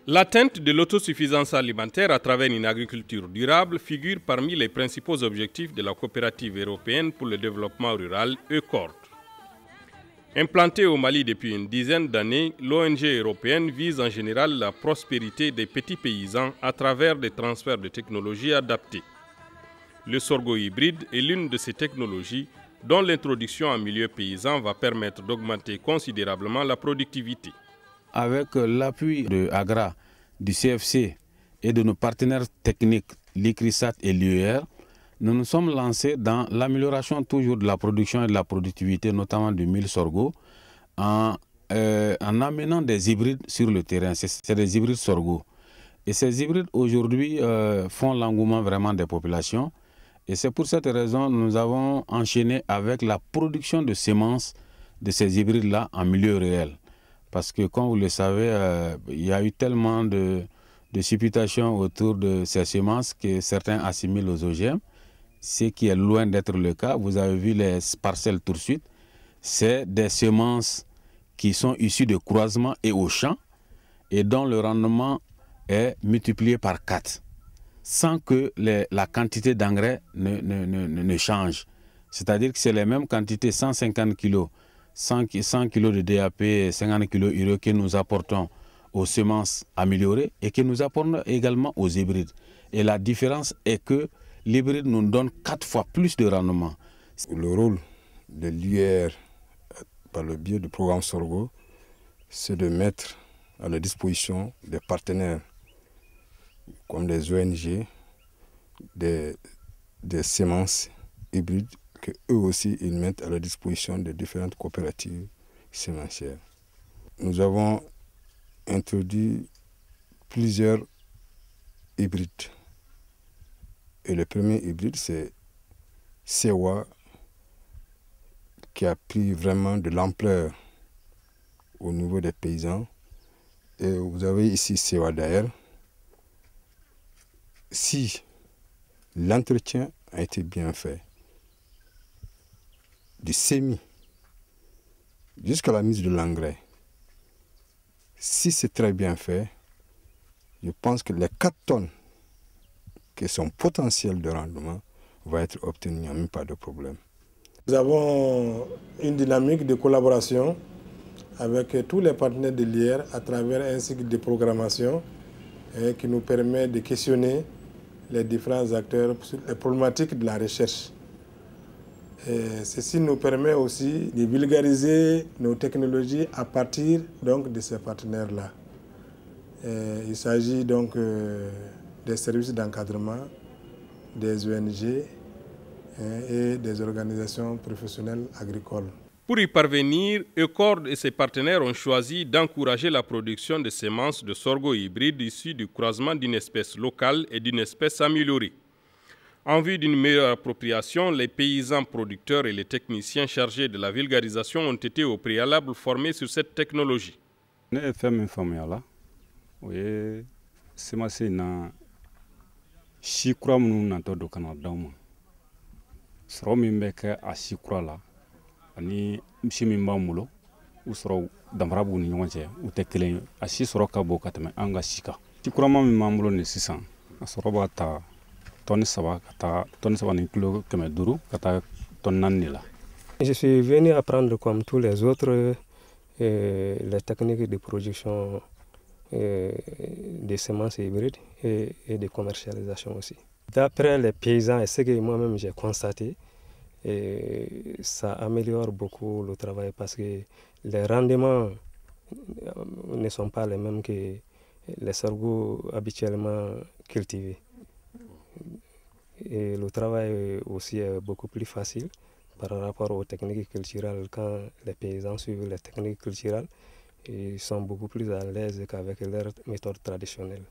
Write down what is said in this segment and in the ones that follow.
L'atteinte de l'autosuffisance alimentaire à travers une agriculture durable figure parmi les principaux objectifs de la coopérative européenne pour le développement rural, ECORD. Implantée au Mali depuis une dizaine d'années, l'ONG européenne vise en général la prospérité des petits paysans à travers des transferts de technologies adaptées. Le sorgho hybride est l'une de ces technologies dont l'introduction en milieu paysan va permettre d'augmenter considérablement la productivité. Avec l'appui de AGRA, du CFC et de nos partenaires techniques, l'ICRISAT et l'UER, nous nous sommes lancés dans l'amélioration toujours de la production et de la productivité, notamment du mil sorgho, en amenant des hybrides sur le terrain. C'est des hybrides sorgho. Et ces hybrides aujourd'hui font l'engouement vraiment des populations. Et c'est pour cette raison que nous avons enchaîné avec la production de semences de ces hybrides-là en milieu réel. Parce que, comme vous le savez, il y a eu tellement de supputations autour de ces semences que certains assimilent aux OGM, ce qui est loin d'être le cas. Vous avez vu les parcelles tout de suite. C'est des semences qui sont issues de croisements et au champ et dont le rendement est multiplié par 4, sans que la quantité d'engrais ne change. C'est-à-dire que c'est les mêmes quantités, 150 kg. 100 kg de DAP, 50 kg urée que nous apportons aux semences améliorées et que nous apportons également aux hybrides. Et la différence est que l'hybride nous donne 4 fois plus de rendement. Le rôle de l'UR par le biais du programme Sorgho, c'est de mettre à la disposition des partenaires comme des ONG, des semences hybrides que eux aussi ils mettent à la disposition des différentes coopératives sémencières. Nous avons introduit plusieurs hybrides. Et le premier hybride, c'est Sewa, qui a pris vraiment de l'ampleur au niveau des paysans. Et vous avez ici Sewa d'ailleurs. Si l'entretien a été bien fait, du semis jusqu'à la mise de l'engrais, si c'est très bien fait, je pense que les 4 tonnes qui sont potentielles de rendement vont être obtenues, il n'y a même pas de problème. Nous avons une dynamique de collaboration avec tous les partenaires de l'IR à travers un cycle de programmation qui nous permet de questionner les différents acteurs sur les problématiques de la recherche. Et ceci nous permet aussi de vulgariser nos technologies à partir donc, de ces partenaires-là. Il s'agit donc des services d'encadrement, des ONG et des organisations professionnelles agricoles. Pour y parvenir, ECORD et ses partenaires ont choisi d'encourager la production de semences de sorgho hybrides issues du croisement d'une espèce locale et d'une espèce améliorée. En vue d'une meilleure appropriation, les paysans producteurs et les techniciens chargés de la vulgarisation ont été au préalable formés sur cette technologie. Nous avons fait une formation. Oui, c'est ma séna. Si crois nous n'entendons de Canada, sera même que à si crois là, ani si même pas moulo, ou sera d'amrabu ni on sait, ou tekele, à si sera kabo katame angasika. Si crois même moulo nécessaire, sera bata. Je suis venu apprendre comme tous les autres les techniques de production des semences hybrides et de commercialisation aussi. D'après les paysans et ce que moi-même j'ai constaté, ça améliore beaucoup le travail parce que les rendements ne sont pas les mêmes que les sorgho habituellement cultivés. Et le travail aussi est beaucoup plus facile par rapport aux techniques culturelles. Quand les paysans suivent les techniques culturelles, ils sont beaucoup plus à l'aise qu'avec leurs méthodes traditionnelles.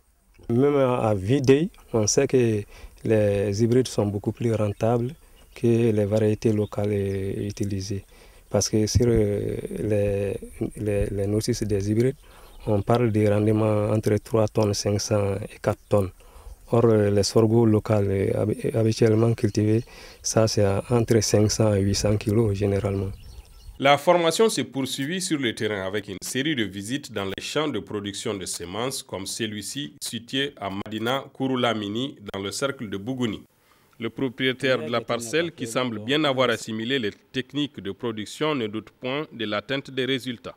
Même à vue d'œil, on sait que les hybrides sont beaucoup plus rentables que les variétés locales utilisées. Parce que sur les notices des hybrides, on parle de rendements entre 3 tonnes 500 et 4 tonnes. Or, les sorgho locaux habituellement cultivés, ça c'est entre 500 et 800 kg généralement. La formation s'est poursuivie sur le terrain avec une série de visites dans les champs de production de semences comme celui-ci situé à Madina Kouroulamini dans le cercle de Bougouni. Le propriétaire de la parcelle, qui semble bien avoir assimilé les techniques de production, ne doute point de l'atteinte des résultats.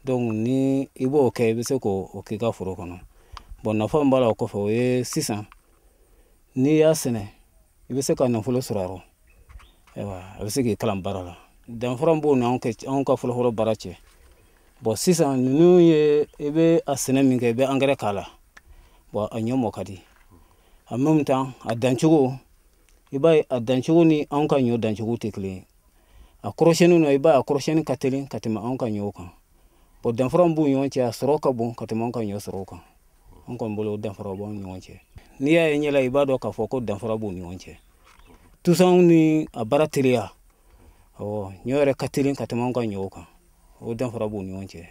Donc ni ibo ke be se ko o ke ka foro kono bon na fa mbala ko fo e 600 ni ya sene ibe se ka na fulo suraro ewa abe se ke kalam barala dan foram bo na on ka fulo barache bon 600 nu ye ibe asene min ke be engrais kala bon anyomo kadi en même temps a danchugo iba a danchugo ni on ka nyo danchugo tekle a crochenu no iba a crochenu katelin katima on ka nyo kan bon danfara bu nyonche a soroka bon katima ka nyo soroka on kon bolo danfara bon nyonche ni ya nyela ibado ka foko danfara bu nyonche tout ça ni a baratelia oh nyore katelin katima ka nyoka o danfara bu nyonche.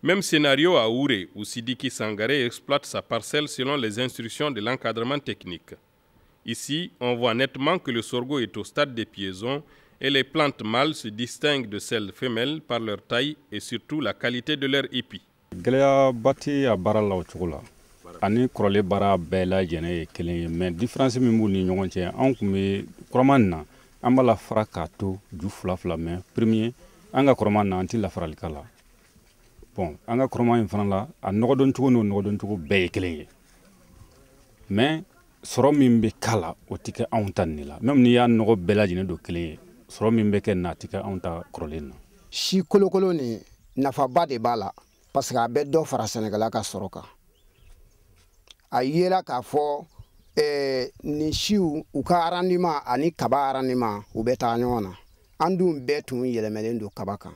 Même scénario à Ouré, où Sidiki Sangaré exploite sa parcelle selon les instructions de l'encadrement technique. Ici, on voit nettement que le sorgho est au stade des piaisons et les plantes mâles se distinguent de celles femelles par leur taille et surtout la qualité de leur épi. Gléa bati a bara la ochola. Ani krole bara bela jene kelen mais différence mi mu ni ñongon ci an kumé kromanna ambala frakato du flafla mais premier anga kromanna anti la faral kala. Bon, anga kroman fan la a nogodon tugo no nogodon tugo be kelen mais soro min be kala o tike an tanni la même ni ya nogo bela jene do kelen soro min be ken na tike an ta krolen si kolokolo ni nafa ba de bala parce que a be do fara Sénégal ka soroka a yela ka fo ni siu u ka arrangement ani kaba arrangement u be ta nyona andum be tun yelemelen do kaba kan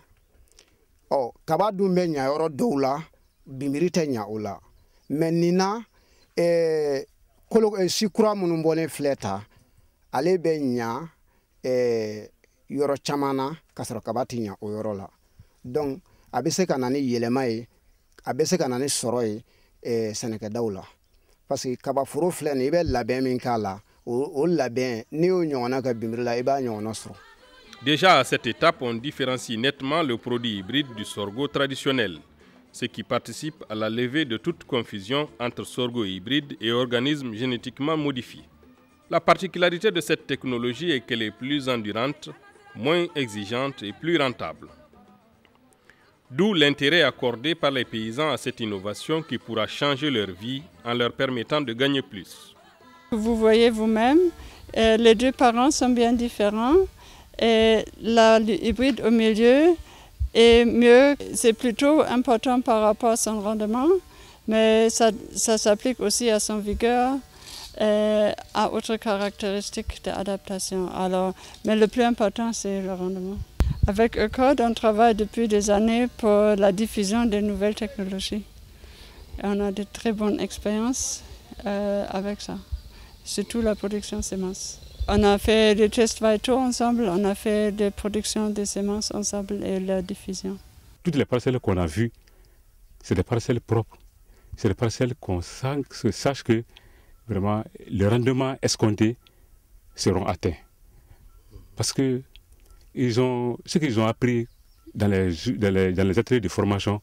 o kaba dum be nya yoro dowla bimirite nya ola menina si kura munun bolen fleta ale be nya yoro chamana kasaro kabati nya o yoro la donc abese kanani yelemay abese kanani soroy Sénégal dawla parce que kaba furo flen ibe labin min kala o labin ni o nyona ka bimirla iba nyona soro. Déjà à cette étape, on différencie nettement le produit hybride du sorgho traditionnel, ce qui participe à la levée de toute confusion entre sorgho hybride et organismes génétiquement modifiés. La particularité de cette technologie est qu'elle est plus endurante, moins exigeante et plus rentable. D'où l'intérêt accordé par les paysans à cette innovation qui pourra changer leur vie en leur permettant de gagner plus. Vous voyez vous-même, les deux parents sont bien différents. Et l'hybride au milieu est mieux, c'est plutôt important par rapport à son rendement, mais ça s'applique aussi à son vigueur et à autres caractéristiques d'adaptation. Mais le plus important, c'est le rendement. Avec ECODE, on travaille depuis des années pour la diffusion des nouvelles technologies. Et on a de très bonnes expériences avec ça, surtout la production de semences. On a fait des tests vitaux ensemble, on a fait des productions de semences ensemble et la diffusion. Toutes les parcelles qu'on a vues, c'est des parcelles propres. C'est des parcelles qu'on sache que vraiment les rendements escomptés seront atteints. Parce que ce qu'ils ont appris dans les ateliers de formation,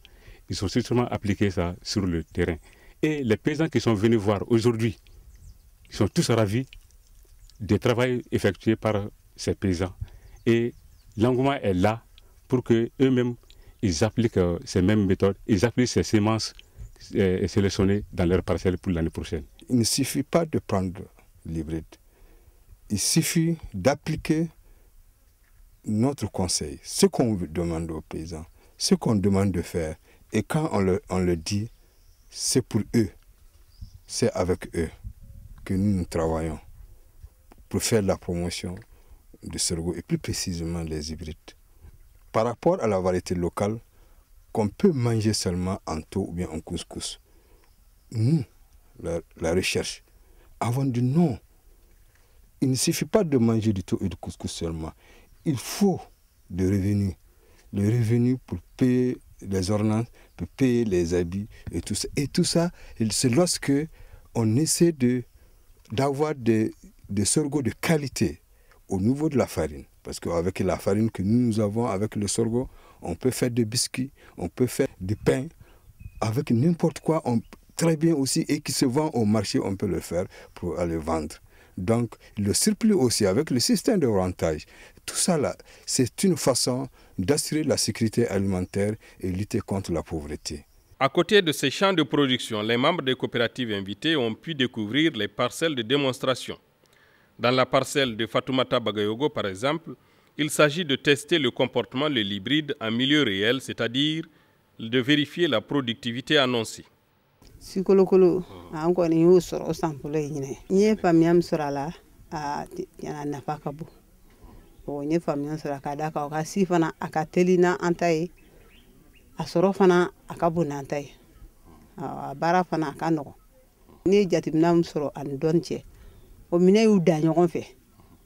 ils ont justement appliqué ça sur le terrain. Et les paysans qui sont venus voir aujourd'hui, ils sont tous ravis du travail effectué par ces paysans. Et l'engouement est là pour qu'eux-mêmes, ils appliquent ces mêmes méthodes, ils appliquent ces semences sélectionnées dans leurs parcelles pour l'année prochaine. Il ne suffit pas de prendre l'hybride. Il suffit d'appliquer notre conseil, ce qu'on demande aux paysans, ce qu'on demande de faire. Et quand on le dit, c'est pour eux, c'est avec eux que nous travaillons pour faire la promotion du sorgho et plus précisément les hybrides. Par rapport à la variété locale, qu'on peut manger seulement en taux ou bien en couscous, nous, la recherche, avons dit non. Il ne suffit pas de manger du taux et du couscous seulement. Il faut des revenus. Les revenus pour payer les ordonnances, peut payer les habits et tout ça. Et tout ça, c'est lorsque on essaie d'avoir des sorgho de qualité au niveau de la farine. Parce qu'avec la farine que nous avons, avec le sorgho, on peut faire des biscuits, on peut faire du pain, avec n'importe quoi, très bien aussi, et qui se vend au marché, on peut le faire pour aller vendre. Donc le surplus aussi, avec le système de rentage, tout ça là, c'est une façon d'assurer la sécurité alimentaire et lutter contre la pauvreté. À côté de ces champs de production, les membres des coopératives invitées ont pu découvrir les parcelles de démonstration. Dans la parcelle de Fatoumata Bagayogo, par exemple, il s'agit de tester le comportement de l'hybride en milieu réel, c'est-à-dire de vérifier la productivité annoncée. Si kolokolo an kɔni y'o sɔrɔ o san fɔlɔ ye ɲinɛ n ye faamuya min sɔrɔ a la a nafa ka bon n ye faamuya sɔrɔ a ka da kan o ka si fana a ka teli na an ta ye a sɔrɔ fana a ka bon n'an ta ye a baara fana a ka nɔgɔn ne ye jateminɛ min sɔrɔ ani dɔɔni cɛ o minɛ y'u da ɲɔgɔn fɛ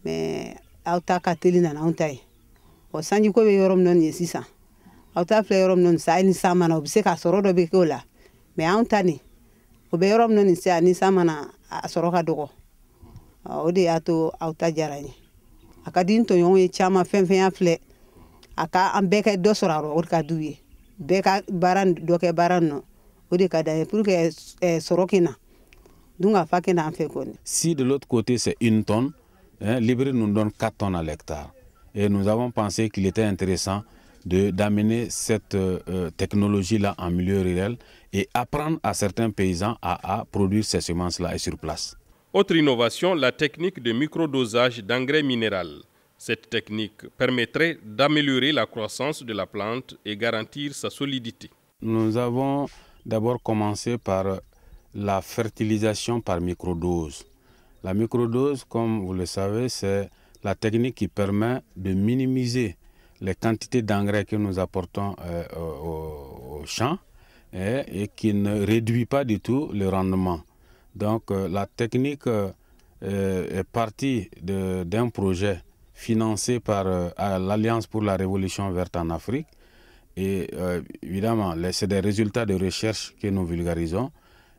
mais aw ta ka teli na n'anw ta ye o sanjiko bɛ yɔrɔ min na nin ye sisan aw ta filɛ yɔrɔ min na nin sa ni san mana o bɛ se ka sɔrɔ dɔ bɛ kɛ o la mais anw ta nin o bɛ yɔrɔ min na nin sa ni san mana a sɔrɔ ka dɔgɔ o de y'a to aw ta diyara n ye a ka di n tɔɲɔgɔnw ye caman fɛn fɛn y'a filɛ a ka an bɛɛ kɛ dɔ sɔrɔ a rɔ o de ka d'u ye bɛɛ ka baara dɔ kɛ baara nɔ o de ka d'an ye pour que sɔrɔ kɛ na dun ka fa kɛ na an fɛ kɔni. Si de l'autre côté c'est 1 tonne, l'hybride nous donne 4 tonnes à l'hectare. Et nous avons pensé qu'il était intéressant d'amener cette technologie-là en milieu rural et apprendre à certains paysans à produire ces semences-là sur place. Autre innovation, la technique de microdosage d'engrais minéral. Cette technique permettrait d'améliorer la croissance de la plante et garantir sa solidité. Nous avons d'abord commencé par la fertilisation par microdose. La microdose, comme vous le savez, c'est la technique qui permet de minimiser les quantités d'engrais que nous apportons au champ et qui ne réduit pas du tout le rendement. Donc la technique est partie d'un projet financé par l'Alliance pour la Révolution verte en Afrique. Et évidemment, c'est des résultats de recherche que nous vulgarisons.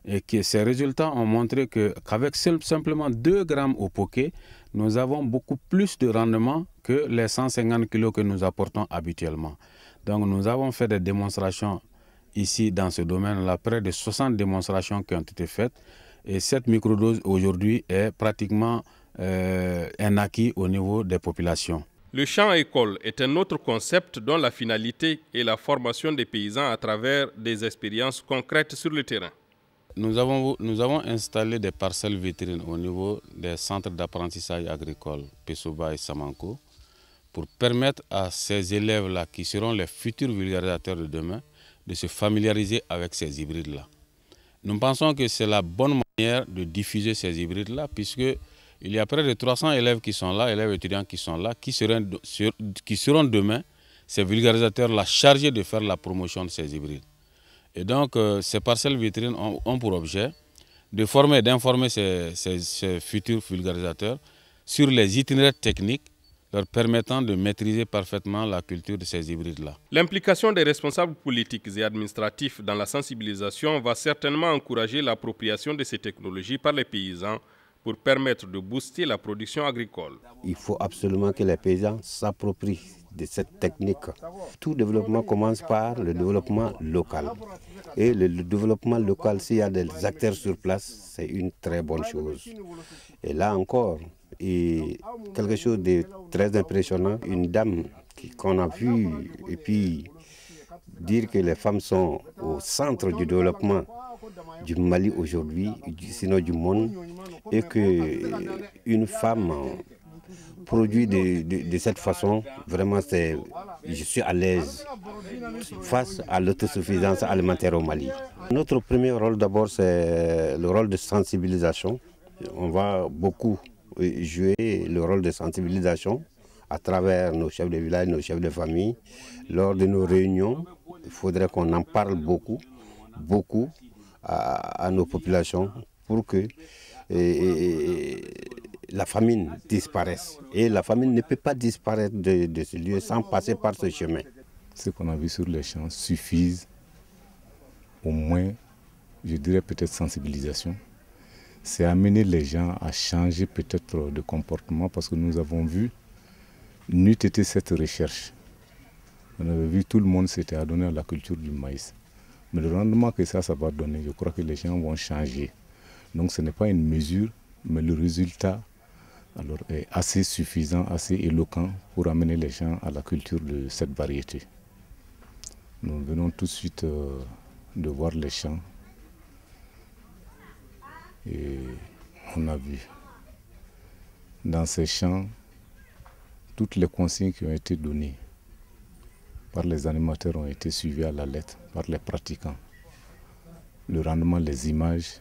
Et que ces résultats ont montré qu'avec simplement 2 grammes au poké, nous avons beaucoup plus de rendement que les 150 kg que nous apportons habituellement. Donc nous avons fait des démonstrations ici dans ce domaine-là, près de 60 démonstrations qui ont été faites. Et cette microdose aujourd'hui est pratiquement un acquis au niveau des populations. Le champ école est un autre concept dont la finalité est la formation des paysans à travers des expériences concrètes sur le terrain. Nous avons installé des parcelles vitrines au niveau des centres d'apprentissage agricole Pesoba et Samanko pour permettre à ces élèves-là, qui seront les futurs vulgarisateurs de demain, de se familiariser avec ces hybrides-là. Nous pensons que c'est la bonne manière de diffuser ces hybrides-là, puisqu'il y a près de 300 élèves qui sont là, élèves étudiants qui sont là, qui seront demain ces vulgarisateurs-là chargés de faire la promotion de ces hybrides. Et donc, ces parcelles vitrines ont pour objet de former et d'informer ces futurs vulgarisateurs sur les itinéraires techniques leur permettant de maîtriser parfaitement la culture de ces hybrides-là. L'implication des responsables politiques et administratifs dans la sensibilisation va certainement encourager l'appropriation de ces technologies par les paysans pour permettre de booster la production agricole. Il faut absolument que les paysans s'approprient de cette technique. Tout développement commence par le développement local. Et le développement local, s'il y a des acteurs sur place, c'est une très bonne chose. Et là encore, quelque chose de très impressionnant, une dame qu'on a vue, et puis dire que les femmes sont au centre du développement du Mali aujourd'hui, sinon du monde, et qu'une femme produit de cette façon, vraiment je suis à l'aise face à l'autosuffisance alimentaire au Mali. Notre premier rôle d'abord, c'est le rôle de sensibilisation. On va beaucoup jouer le rôle de sensibilisation à travers nos chefs de village, nos chefs de famille. Lors de nos réunions, il faudrait qu'on en parle beaucoup à nos populations pour que la famine disparaisse. Et la famine ne peut pas disparaître de ce lieu sans passer par ce chemin. ce qu'on a vu sur les champs suffisent au moins, je dirais peut-être sensibilisation. C'est amener les gens à changer peut-être de comportement parce que nous avons vu, n'eût été cette recherche. On avait vu tout le monde s'était adonné à la culture du maïs. Mais le rendement que ça va donner, je crois que les gens vont changer. Donc ce n'est pas une mesure, mais le résultat alors, est assez suffisant, assez éloquent pour amener les gens à la culture de cette variété. Nous venons tout de suite de voir les champs et on a vu dans ces champs toutes les consignes qui ont été données par les animateurs ont été suivies à la lettre par les pratiquants. Le rendement, les images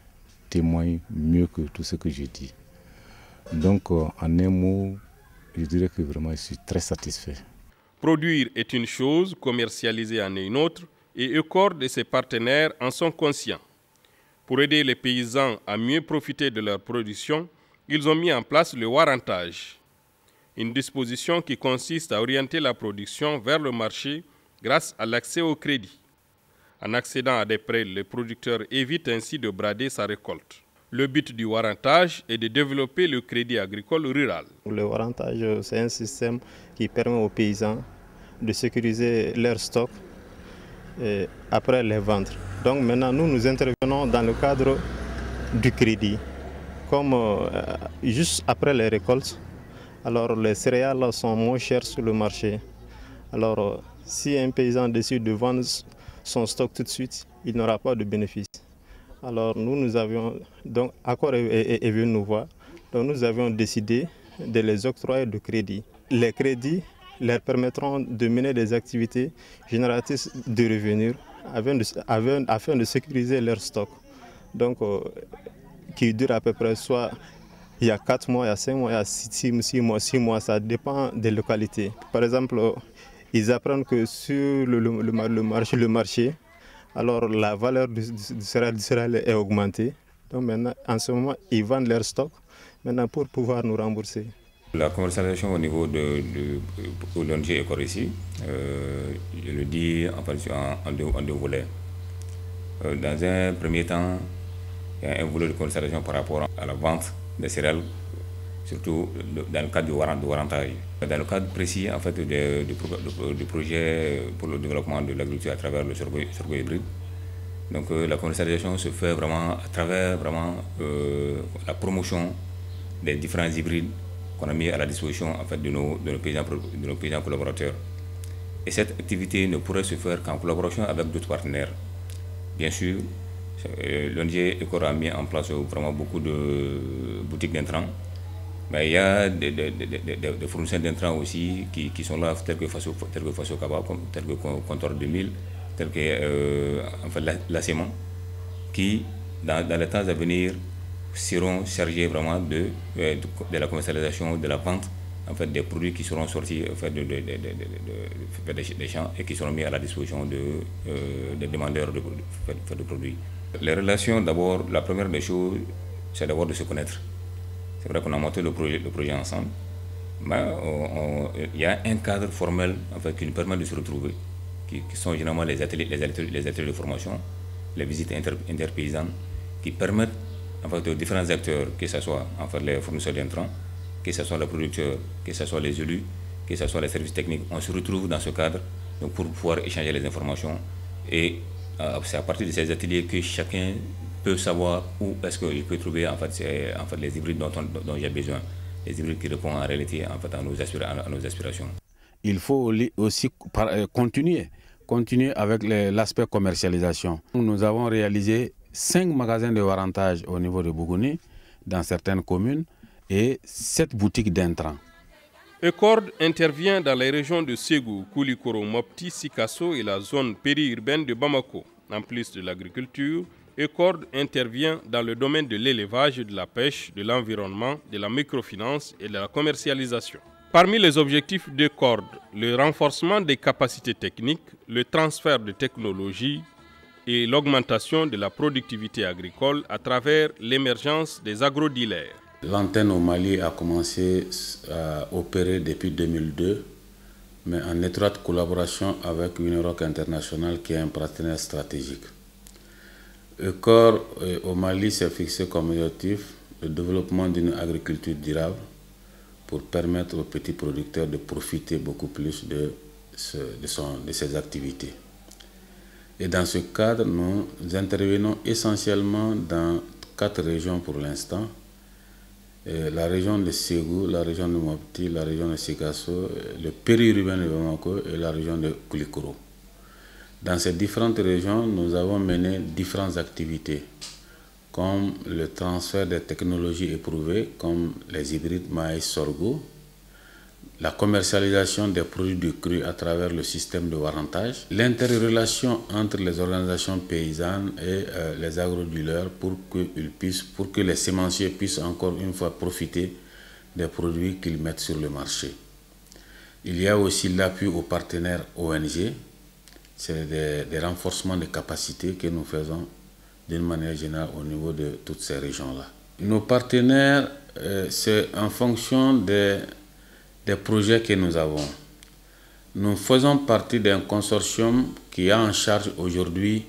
témoignent mieux que tout ce que j'ai dit. Donc en un mot, je dirais que vraiment je suis très satisfait. Produire est une chose, commercialiser en est une autre, et ECORD et ses partenaires en sont conscients. Pour aider les paysans à mieux profiter de leur production, ils ont mis en place le warrantage, une disposition qui consiste à orienter la production vers le marché grâce à l'accès au crédit. En accédant à des prêts, le producteur évite ainsi de brader sa récolte. Le but du warrantage est de développer le crédit agricole rural. Le warrantage, c'est un système qui permet aux paysans de sécuriser leur stock et après les vendre. Donc maintenant, nous intervenons dans le cadre du crédit. Comme juste après les récoltes, alors les céréales sont moins chères sur le marché. Alors si un paysan décide de vendre son stock tout de suite, il n'aura pas de bénéfice. Alors nous avions, donc Accor est venu nous voir, donc nous avions décidé de les octroyer de crédit. Les crédits leur permettront de mener des activités génératrices de revenus afin de sécuriser leur stock. Donc qui dure à peu près soit il y a 4 mois, il y a 5 mois, il y a 6 mois, ça dépend des localités. Par exemple, ils apprennent que sur le marché, alors la valeur du céréal est augmentée. Donc maintenant, en ce moment, ils vendent leur stock maintenant pour pouvoir nous rembourser. La commercialisation au niveau de l'ONG ECORD ici, je le dis en deux volets. Dans un premier temps, il y a un volet de commercialisation par rapport à la vente des céréales, surtout dans le cadre du warrantage. Dans le cadre précis en fait, du projet pour le développement de l'agriculture à travers le sorgho hybride, donc la commercialisation se fait vraiment à travers la promotion des différents hybrides qu'on a mis à la disposition en fait, de nos paysans collaborateurs. Et cette activité ne pourrait se faire qu'en collaboration avec d'autres partenaires. Bien sûr, l'ONG ECORD a mis en place vraiment beaucoup de boutiques d'intrants. Mais il y a des fournisseurs d'intrants aussi qui sont là, tels que Faso Kaba, tels que Comptoir 2000, tels que en fait, l'ACEMAN, qui, dans les temps à venir, seront chargés vraiment de la commercialisation, de la vente en fait, des produits qui seront sortis en fait, des champs et qui seront mis à la disposition des demandeurs de produits. Les relations, d'abord, la première des choses, c'est d'abord de se connaître. C'est vrai qu'on a monté le projet ensemble, mais il y a un cadre formel en fait, qui nous permet de se retrouver, qui sont généralement les ateliers de formation, les visites interpaysannes, qui permettent en fait, aux différents acteurs, que ce soit en fait, les fournisseurs d'intrants, que ce soit les producteurs, que ce soit les élus, que ce soit les services techniques, on se retrouve dans ce cadre donc, pour pouvoir échanger les informations. Et c'est à partir de ces ateliers que chacun peut savoir où est-ce qu'il peut trouver en fait, les hybrides dont j'ai besoin, les hybrides qui répondent en réalité en fait, à nos aspirations. Il faut aussi continuer avec l'aspect commercialisation. Nous avons réalisé 5 magasins de warrantage au niveau de Bougouni, dans certaines communes, et 7 boutiques d'intrants. ECORD intervient dans les régions de Ségou, Koulikoro, Mopti, Sikasso et la zone périurbaine de Bamako. En plus de l'agriculture, ECORD intervient dans le domaine de l'élevage, de la pêche, de l'environnement, de la microfinance et de la commercialisation. Parmi les objectifs d'ECORD, le renforcement des capacités techniques, le transfert de technologies et l'augmentation de la productivité agricole à travers l'émergence des agrodealers. L'antenne au Mali a commencé à opérer depuis 2002 mais en étroite collaboration avec Winrock International qui est un partenaire stratégique. ECOR au Mali s'est fixé comme objectif le développement d'une agriculture durable pour permettre aux petits producteurs de profiter beaucoup plus de ses activités. Et dans ce cadre, nous intervenons essentiellement dans 4 régions pour l'instant. La région de Ségou, la région de Mopti, la région de Sikasso, le périurbain de Bamako et la région de Koulikoro. Dans ces différentes régions, nous avons mené différentes activités, comme le transfert des technologies éprouvées, comme les hybrides maïs-sorgho, la commercialisation des produits du cru à travers le système de warrantage, l'interrelation entre les organisations paysannes et les agrodealers pour que les sémenciers puissent encore une fois profiter des produits qu'ils mettent sur le marché. Il y a aussi l'appui aux partenaires ONG, c'est des renforcements de capacités que nous faisons d'une manière générale au niveau de toutes ces régions-là. Nos partenaires, c'est en fonction des projets que nous avons. Nous faisons partie d'un consortium qui a en charge aujourd'hui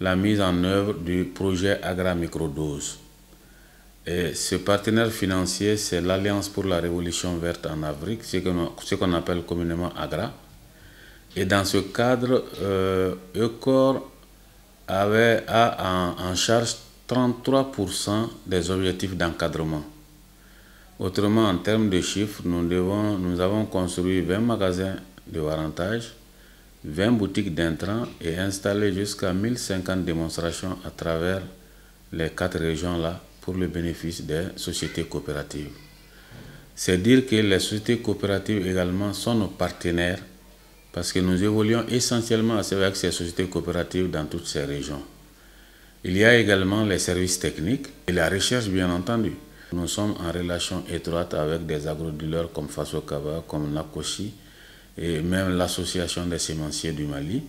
la mise en œuvre du projet Agra Microdose. Et ce partenaire financier, c'est l'Alliance pour la Révolution Verte en Afrique, ce qu'on appelle communément Agra. Et dans ce cadre, ECOR a en charge 33% des objectifs d'encadrement. Autrement, en termes de chiffres, nous avons construit 20 magasins de warrantage, 20 boutiques d'intrants et installé jusqu'à 1050 démonstrations à travers les 4 régions-là pour le bénéfice des sociétés coopératives. C'est dire que les sociétés coopératives également sont nos partenaires parce que nous évoluons essentiellement avec ces sociétés coopératives dans toutes ces régions. Il y a également les services techniques et la recherche, bien entendu. Nous sommes en relation étroite avec des agrodealers comme Faso Kaba, comme Nakoshi et même l'association des sémenciers du Mali.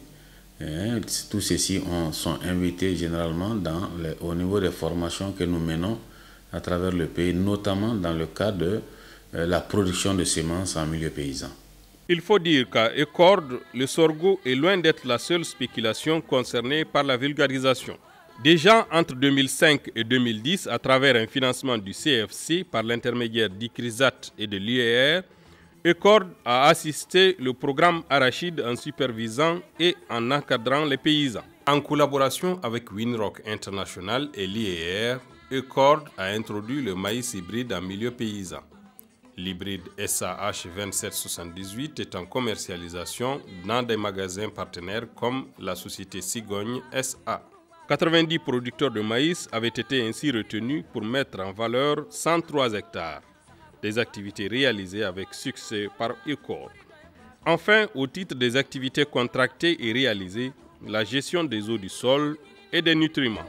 Et tous ceux-ci sont invités généralement au niveau des formations que nous menons à travers le pays, notamment dans le cadre de la production de semences en milieu paysan. Il faut dire qu'à ECOR, le sorgho est loin d'être la seule spéculation concernée par la vulgarisation. Déjà entre 2005 et 2010, à travers un financement du CFC par l'intermédiaire d'ICRISAT et de l'UER, ECOR a assisté le programme Arachide en supervisant et en encadrant les paysans. En collaboration avec Winrock International et l'IER, ECOR a introduit le maïs hybride en milieu paysan. L'hybride SAH 2778 est en commercialisation dans des magasins partenaires comme la société Cigogne SA. 90 producteurs de maïs avaient été ainsi retenus pour mettre en valeur 103 hectares, des activités réalisées avec succès par ECOR. Enfin, au titre des activités contractées et réalisées, la gestion des eaux du sol et des nutriments.